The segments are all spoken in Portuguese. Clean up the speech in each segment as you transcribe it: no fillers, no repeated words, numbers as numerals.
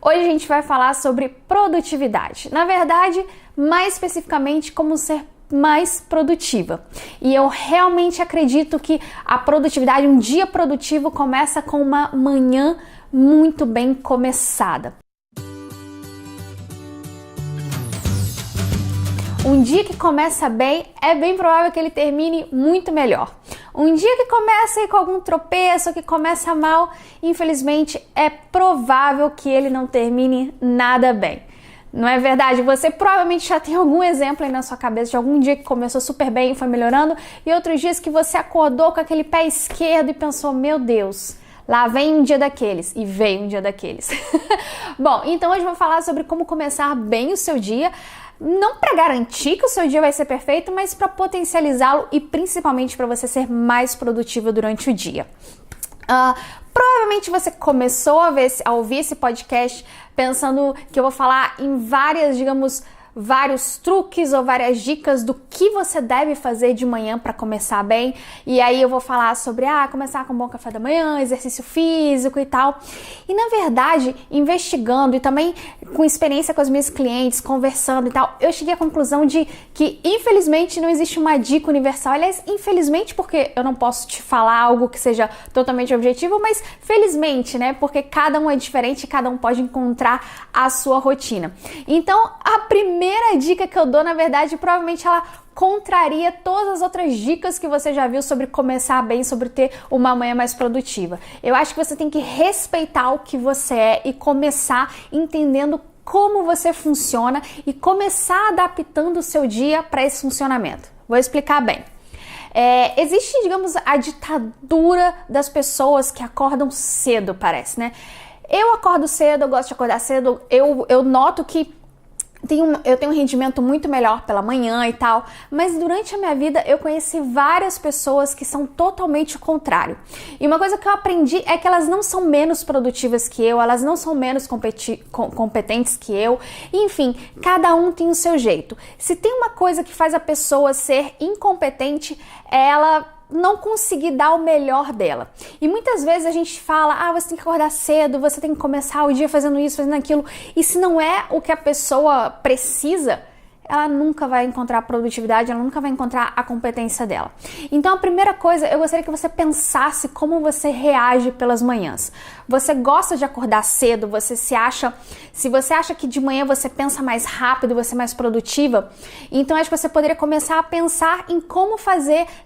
Hoje a gente vai falar sobre produtividade. Na verdade, mais especificamente, como ser mais produtiva. E eu realmente acredito que a produtividade, um dia produtivo, começa com uma manhã muito bem começada. Um dia que começa bem, é bem provável que ele termine muito melhor. Um dia que começa com algum tropeço, que começa mal, infelizmente é provável que ele não termine nada bem. Não é verdade? Você provavelmente já tem algum exemplo aí na sua cabeça de algum dia que começou super bem e foi melhorando, e outros dias que você acordou com aquele pé esquerdo e pensou, meu Deus, lá vem um dia daqueles, e veio um dia daqueles. Bom, então hoje eu vou falar sobre como começar bem o seu dia, não para garantir que o seu dia vai ser perfeito, mas para potencializá-lo e principalmente para você ser mais produtivo durante o dia. Provavelmente você começou a ouvir esse podcast pensando que eu vou falar em vários truques ou várias dicas do que você deve fazer de manhã para começar bem. E aí eu vou falar sobre começar com um bom café da manhã, exercício físico e tal. E na verdade, investigando e também com experiência com as minhas clientes, conversando e tal, eu cheguei à conclusão de que infelizmente não existe uma dica universal. Aliás, infelizmente porque eu não posso te falar algo que seja totalmente objetivo, mas felizmente, né? Porque cada um é diferente e cada um pode encontrar a sua rotina. Então, a primeira dica que eu dou, na verdade, provavelmente ela contraria todas as outras dicas que você já viu sobre começar bem, sobre ter uma manhã mais produtiva. Eu acho que você tem que respeitar o que você é e começar entendendo como você funciona e começar adaptando o seu dia para esse funcionamento. Vou explicar bem. Existe, a ditadura das pessoas que acordam cedo, parece, né? Eu acordo cedo, eu gosto de acordar cedo, eu noto que eu tenho um rendimento muito melhor pela manhã e tal, mas durante a minha vida eu conheci várias pessoas que são totalmente o contrário. E uma coisa que eu aprendi é que elas não são menos produtivas que eu, elas não são menos competentes que eu, enfim, cada um tem o seu jeito. Se tem uma coisa que faz a pessoa ser incompetente, é ela não conseguir dar o melhor dela. E muitas vezes a gente fala, você tem que acordar cedo, você tem que começar o dia fazendo isso, fazendo aquilo, e se não é o que a pessoa precisa, ela nunca vai encontrar a produtividade, ela nunca vai encontrar a competência dela. Então a primeira coisa, eu gostaria que você pensasse como você reage pelas manhãs. Você gosta de acordar cedo? Se você acha que de manhã você pensa mais rápido, você é mais produtiva, então acho que você poderia começar a pensar em como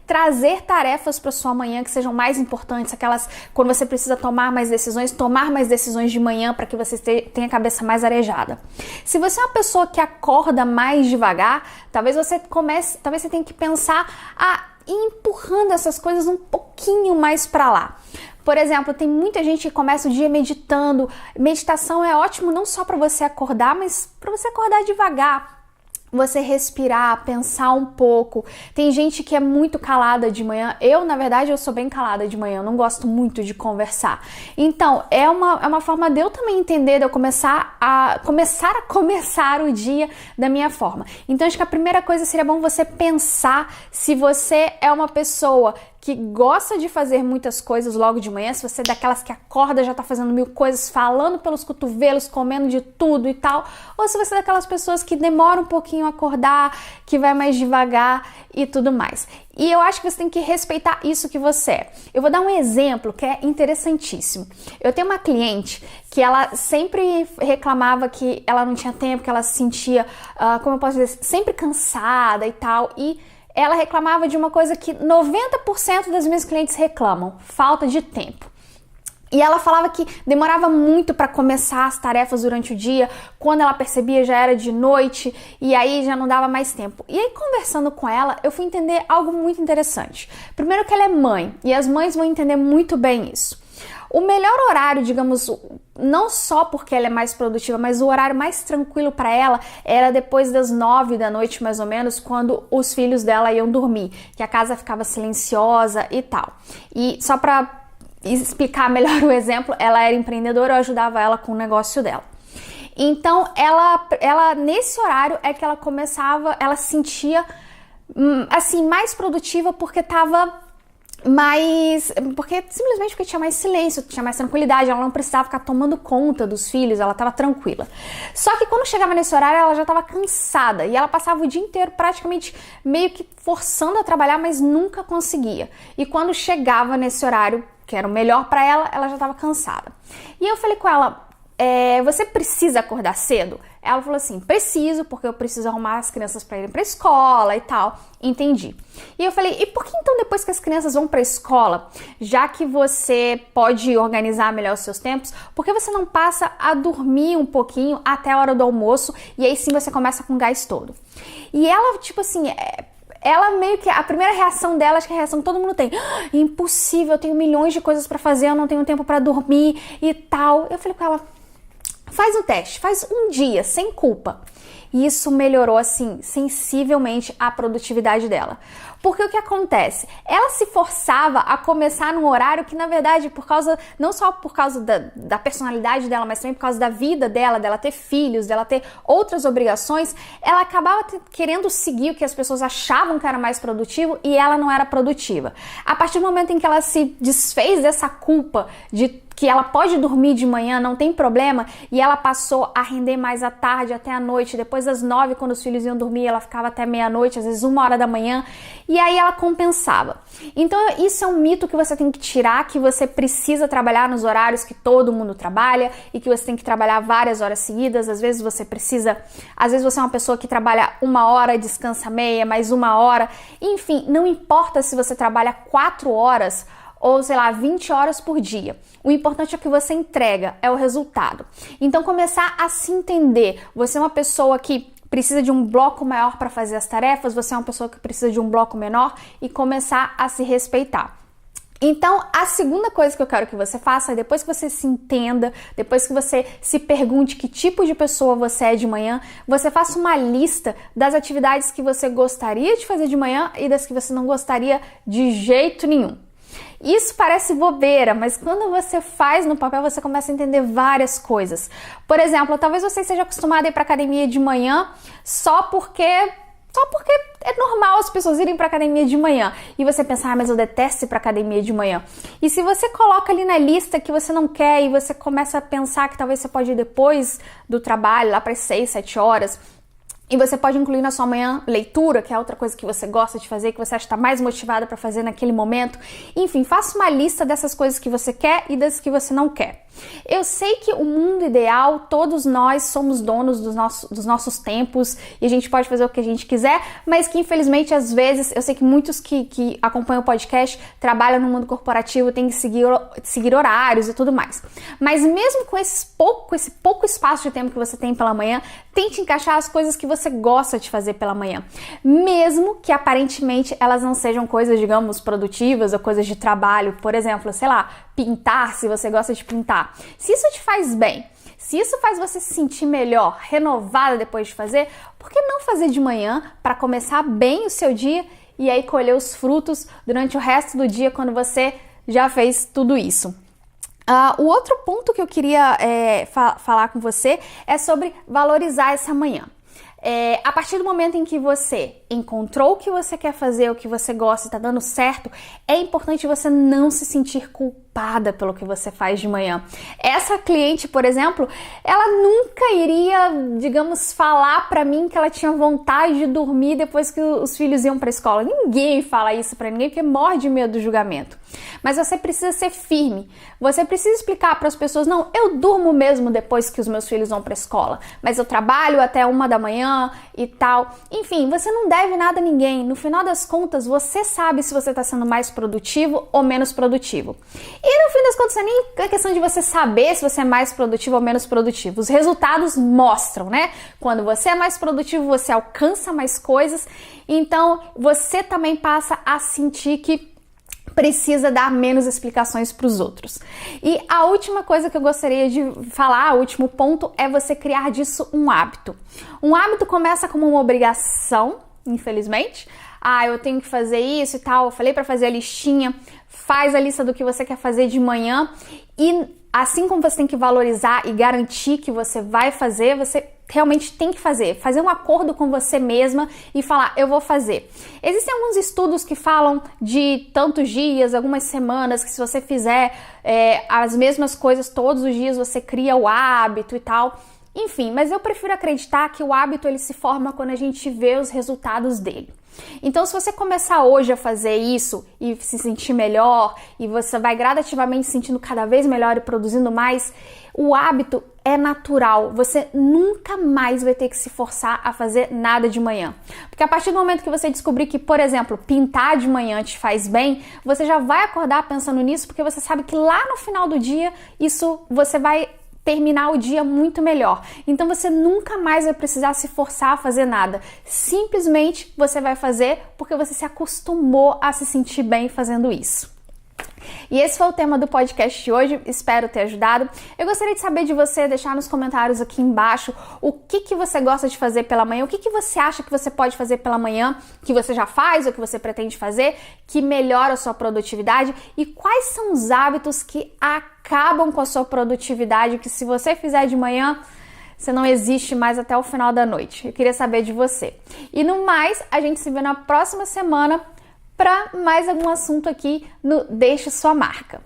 trazer tarefas para sua manhã que sejam mais importantes, aquelas quando você precisa tomar mais decisões de manhã para que você tenha a cabeça mais arejada. Se você é uma pessoa que acorda mais devagar, talvez você tenha que pensar ir empurrando essas coisas um pouquinho mais para lá. Por exemplo, tem muita gente que começa o dia meditando. Meditação é ótimo não só para você acordar, mas para você acordar devagar. Você respirar, pensar um pouco. Tem gente que é muito calada de manhã. Na verdade, eu sou bem calada de manhã. Eu não gosto muito de conversar. Então, é uma forma de eu também entender, de eu começar a começar o dia da minha forma. Então, acho que a primeira coisa seria bom você pensar se você é uma pessoa que gosta de fazer muitas coisas logo de manhã, se você é daquelas que acorda, já tá fazendo 1000 coisas, falando pelos cotovelos, comendo de tudo e tal, ou se você é daquelas pessoas que demora um pouquinho a acordar, que vai mais devagar e tudo mais. E eu acho que você tem que respeitar isso que você é. Eu vou dar um exemplo que é interessantíssimo. Eu tenho uma cliente que ela sempre reclamava que ela não tinha tempo, que ela se sentia, como eu posso dizer, sempre cansada e tal, e ela reclamava de uma coisa que 90% das minhas clientes reclamam: falta de tempo. E ela falava que demorava muito para começar as tarefas durante o dia, quando ela percebia já era de noite e aí já não dava mais tempo. E aí, conversando com ela, eu fui entender algo muito interessante. Primeiro que ela é mãe, e as mães vão entender muito bem isso. O melhor horário, não só porque ela é mais produtiva, mas o horário mais tranquilo para ela era depois das 9 da noite, mais ou menos, quando os filhos dela iam dormir, que a casa ficava silenciosa e tal. E só para explicar melhor o exemplo, ela era empreendedora, eu ajudava ela com o negócio dela. Então, ela nesse horário é que ela se sentia assim mais produtiva porque estava Mas, simplesmente porque tinha mais silêncio, tinha mais tranquilidade, ela não precisava ficar tomando conta dos filhos, ela estava tranquila. Só que quando chegava nesse horário, ela já estava cansada e ela passava o dia inteiro praticamente meio que forçando a trabalhar, mas nunca conseguia. E quando chegava nesse horário, que era o melhor para ela, ela já estava cansada. E eu falei com ela, você precisa acordar cedo? Ela falou assim, preciso, porque eu preciso arrumar as crianças para irem para a escola e tal. Entendi. E eu falei, e por que então depois que as crianças vão para a escola, já que você pode organizar melhor os seus tempos, por que você não passa a dormir um pouquinho até a hora do almoço e aí sim você começa com o gás todo? E ela, tipo assim, ela meio que, a primeira reação dela, acho que é a reação que todo mundo tem, impossível, eu tenho milhões de coisas para fazer, eu não tenho tempo para dormir e tal. Eu falei com ela, faz um teste, faz um dia, sem culpa. E isso melhorou, assim, sensivelmente a produtividade dela. Porque o que acontece? Ela se forçava a começar num horário que, na verdade, não só por causa da personalidade dela, mas também por causa da vida dela ter filhos, dela ter outras obrigações, ela acabava querendo seguir o que as pessoas achavam que era mais produtivo e ela não era produtiva. A partir do momento em que ela se desfez dessa culpa de que ela pode dormir de manhã, não tem problema, e ela passou a render mais à tarde, até à noite, depois das 9, quando os filhos iam dormir, ela ficava até meia-noite, às vezes 1h da manhã, e aí ela compensava. Então isso é um mito que você tem que tirar, que você precisa trabalhar nos horários que todo mundo trabalha, e que você tem que trabalhar várias horas seguidas, às vezes você é uma pessoa que trabalha 1 hora, descansa meia, mais 1 hora, enfim, não importa se você trabalha 4 horas, ou, 20 horas por dia. O importante é o que você entrega, é o resultado. Então, começar a se entender. Você é uma pessoa que precisa de um bloco maior para fazer as tarefas, você é uma pessoa que precisa de um bloco menor e começar a se respeitar. Então, a segunda coisa que eu quero que você faça é, depois que você se entenda, depois que você se pergunte que tipo de pessoa você é de manhã, você faça uma lista das atividades que você gostaria de fazer de manhã e das que você não gostaria de jeito nenhum. Isso parece bobeira, mas quando você faz no papel, você começa a entender várias coisas. Por exemplo, talvez você esteja acostumado a ir para academia de manhã só porque é normal as pessoas irem para academia de manhã. E você pensa, mas eu detesto ir para academia de manhã. E se você coloca ali na lista que você não quer e você começa a pensar que talvez você pode ir depois do trabalho, lá para as 6, 7 horas, e você pode incluir na sua manhã leitura, que é outra coisa que você gosta de fazer, que você acha que está mais motivada para fazer naquele momento. Enfim, faça uma lista dessas coisas que você quer e das que você não quer. Eu sei que o mundo ideal, todos nós somos donos dos nossos tempos e a gente pode fazer o que a gente quiser, mas que infelizmente às vezes, eu sei que muitos que acompanham o podcast trabalham no mundo corporativo, têm que seguir horários e tudo mais. Mas mesmo com esse pouco espaço de tempo que você tem pela manhã, tente encaixar as coisas que você gosta de fazer pela manhã. Mesmo que aparentemente elas não sejam coisas, digamos, produtivas ou coisas de trabalho, por exemplo, pintar, se você gosta de pintar. Se isso te faz bem, se isso faz você se sentir melhor, renovada depois de fazer, por que não fazer de manhã para começar bem o seu dia e aí colher os frutos durante o resto do dia quando você já fez tudo isso? O outro ponto que eu queria falar com você é sobre valorizar essa manhã. A partir do momento em que você encontrou o que você quer fazer, o que você gosta e está dando certo, é importante você não se sentir culpada pelo que você faz de manhã. Essa cliente, por exemplo, ela nunca iria, digamos, falar pra mim que ela tinha vontade de dormir depois que os filhos iam pra escola. Ninguém fala isso pra ninguém porque morre de medo do julgamento. Mas você precisa ser firme. Você precisa explicar para as pessoas, não, eu durmo mesmo depois que os meus filhos vão pra escola, mas eu trabalho até 1 da manhã e tal. Enfim, você não deve nada a ninguém. No final das contas, você sabe se você está sendo mais produtivo ou menos produtivo. E no fim das contas, não é nem questão de você saber se você é mais produtivo ou menos produtivo. Os resultados mostram, né? Quando você é mais produtivo, você alcança mais coisas. Então, você também passa a sentir que precisa dar menos explicações para os outros. E a última coisa que eu gostaria de falar, o último ponto, é você criar disso um hábito. Um hábito começa como uma obrigação, infelizmente. Eu tenho que fazer isso e tal, eu falei para fazer a listinha, faz a lista do que você quer fazer de manhã e assim como você tem que valorizar e garantir que você vai fazer, você realmente tem que fazer um acordo com você mesma e falar, eu vou fazer. Existem alguns estudos que falam de tantos dias, algumas semanas, que se você fizer as mesmas coisas todos os dias, você cria o hábito e tal. Enfim, mas eu prefiro acreditar que o hábito ele se forma quando a gente vê os resultados dele. Então, se você começar hoje a fazer isso e se sentir melhor, e você vai gradativamente se sentindo cada vez melhor e produzindo mais, o hábito é natural. Você nunca mais vai ter que se forçar a fazer nada de manhã. Porque a partir do momento que você descobrir que, por exemplo, pintar de manhã te faz bem, você já vai acordar pensando nisso, porque você sabe que lá no final do dia, você vai terminar o dia muito melhor. Então você nunca mais vai precisar se forçar a fazer nada. Simplesmente você vai fazer porque você se acostumou a se sentir bem fazendo isso. E esse foi o tema do podcast de hoje, espero ter ajudado. Eu gostaria de saber de você, deixar nos comentários aqui embaixo o que você gosta de fazer pela manhã, o que você acha que você pode fazer pela manhã, que você já faz ou que você pretende fazer, que melhora a sua produtividade e quais são os hábitos que acabam com a sua produtividade, que se você fizer de manhã, você não existe mais até o final da noite. Eu queria saber de você. E no mais, a gente se vê na próxima semana para mais algum assunto aqui no Deixe Sua Marca.